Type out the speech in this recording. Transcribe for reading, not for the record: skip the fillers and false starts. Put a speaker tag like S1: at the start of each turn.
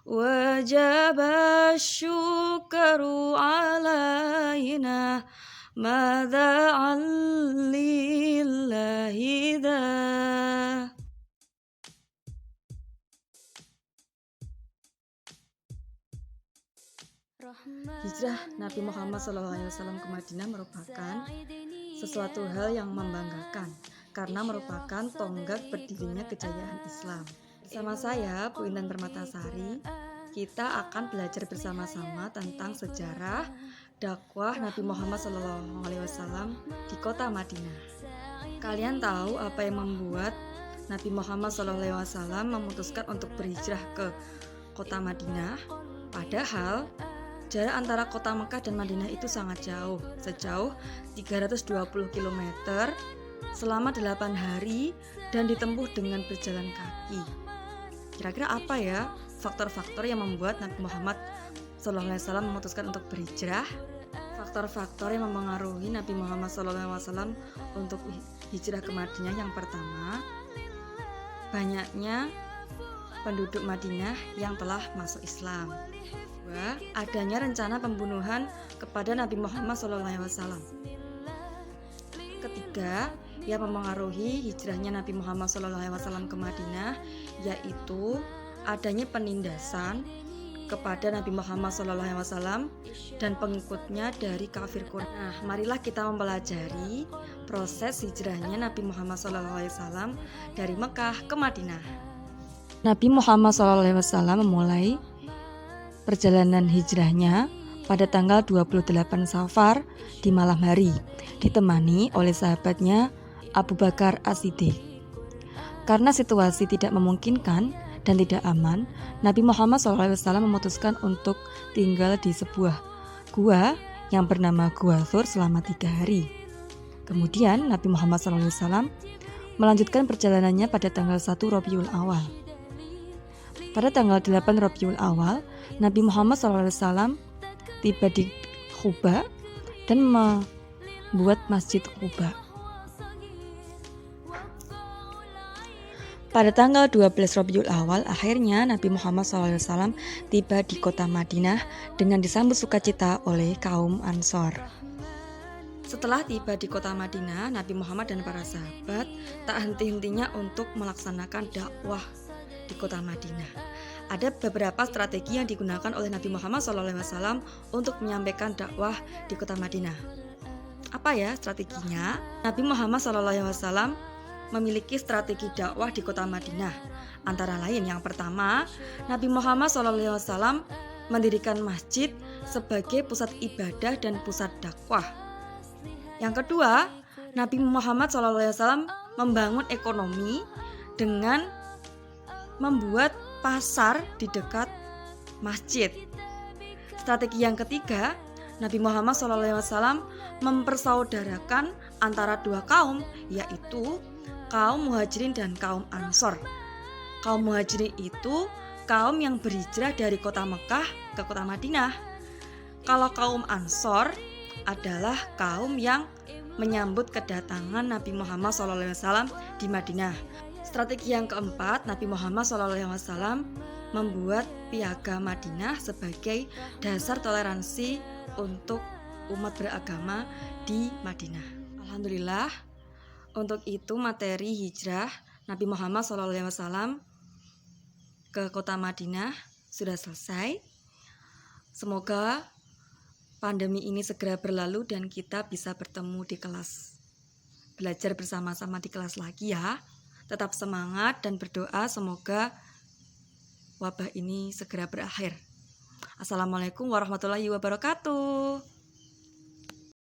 S1: وجب الشكر علينا ماذا لله ذا. Hijrah Nabi Muhammad SAW ke Madinah merupakan sesuatu hal yang membanggakan karena merupakan tonggak berdirinya kejayaan Islam. Bersama saya, Bu Intan Permatasari, kita akan belajar bersama-sama tentang sejarah dakwah Nabi Muhammad SAW di kota Madinah. Kalian tahu apa yang membuat Nabi Muhammad SAW memutuskan untuk berhijrah ke kota Madinah? Padahal jarak antara kota Mekah dan Madinah itu sangat jauh, sejauh 320 km selama 8 hari dan ditempuh dengan berjalan kaki. Kira-kira apa ya faktor-faktor yang membuat Nabi Muhammad SAW memutuskan untuk berhijrah? Faktor-faktor yang mempengaruhi Nabi Muhammad SAW untuk hijrah ke Madinah, yang pertama, banyaknya penduduk Madinah yang telah masuk Islam. Kedua, adanya rencana pembunuhan kepada Nabi Muhammad SAW. Ketiga, yang mempengaruhi hijrahnya Nabi Muhammad SAW ke Madinah, yaitu adanya penindasan kepada Nabi Muhammad SAW dan pengikutnya dari kafir Quraisy. Nah, marilah kita mempelajari proses hijrahnya Nabi Muhammad SAW dari Mekah ke Madinah. Nabi Muhammad SAW memulai perjalanan hijrahnya pada tanggal 28 Safar di malam hari, ditemani oleh sahabatnya Abu Bakar As-Siddiq. Karena situasi tidak memungkinkan dan tidak aman, Nabi Muhammad SAW memutuskan untuk tinggal di sebuah gua yang bernama Gua Thur selama 3 hari. Kemudian Nabi Muhammad SAW melanjutkan perjalanannya pada tanggal 1 Rabiul Awal. Pada tanggal 8 Rabiul Awal, Nabi Muhammad SAW tiba di Quba dan membuat Masjid Quba. Pada tanggal 12 Rabiul Awal, akhirnya Nabi Muhammad SAW tiba di kota Madinah dengan disambut sukacita oleh kaum Ansor. Setelah tiba di kota Madinah, Nabi Muhammad dan para sahabat tak henti-hentinya untuk melaksanakan dakwah di kota Madinah. Ada beberapa strategi yang digunakan oleh Nabi Muhammad SAW untuk menyampaikan dakwah di kota Madinah. Apa ya strateginya? Nabi Muhammad SAW memiliki strategi dakwah di kota Madinah. Antara lain, yang pertama, Nabi Muhammad SAW mendirikan masjid sebagai pusat ibadah dan pusat dakwah. Yang kedua, Nabi Muhammad SAW membangun ekonomi dengan membuat pasar di dekat masjid. Strategi yang ketiga, Nabi Muhammad SAW mempersaudarakan antara dua kaum, yaitu kaum Muhajirin dan kaum Ansor. Kaum Muhajirin itu kaum yang berhijrah dari kota Mekah ke kota Madinah. Kalau kaum Ansor adalah kaum yang menyambut kedatangan Nabi Muhammad SAW di Madinah. Strategi yang keempat, Nabi Muhammad SAW membuat piagam Madinah sebagai dasar toleransi untuk umat beragama di Madinah. Alhamdulillah, untuk itu materi hijrah Nabi Muhammad SAW ke kota Madinah sudah selesai. Semoga pandemi ini segera berlalu dan kita bisa bertemu di kelas, belajar bersama-sama di kelas lagi ya. Tetap semangat dan berdoa semoga wabah ini segera berakhir. Assalamualaikum warahmatullahi wabarakatuh.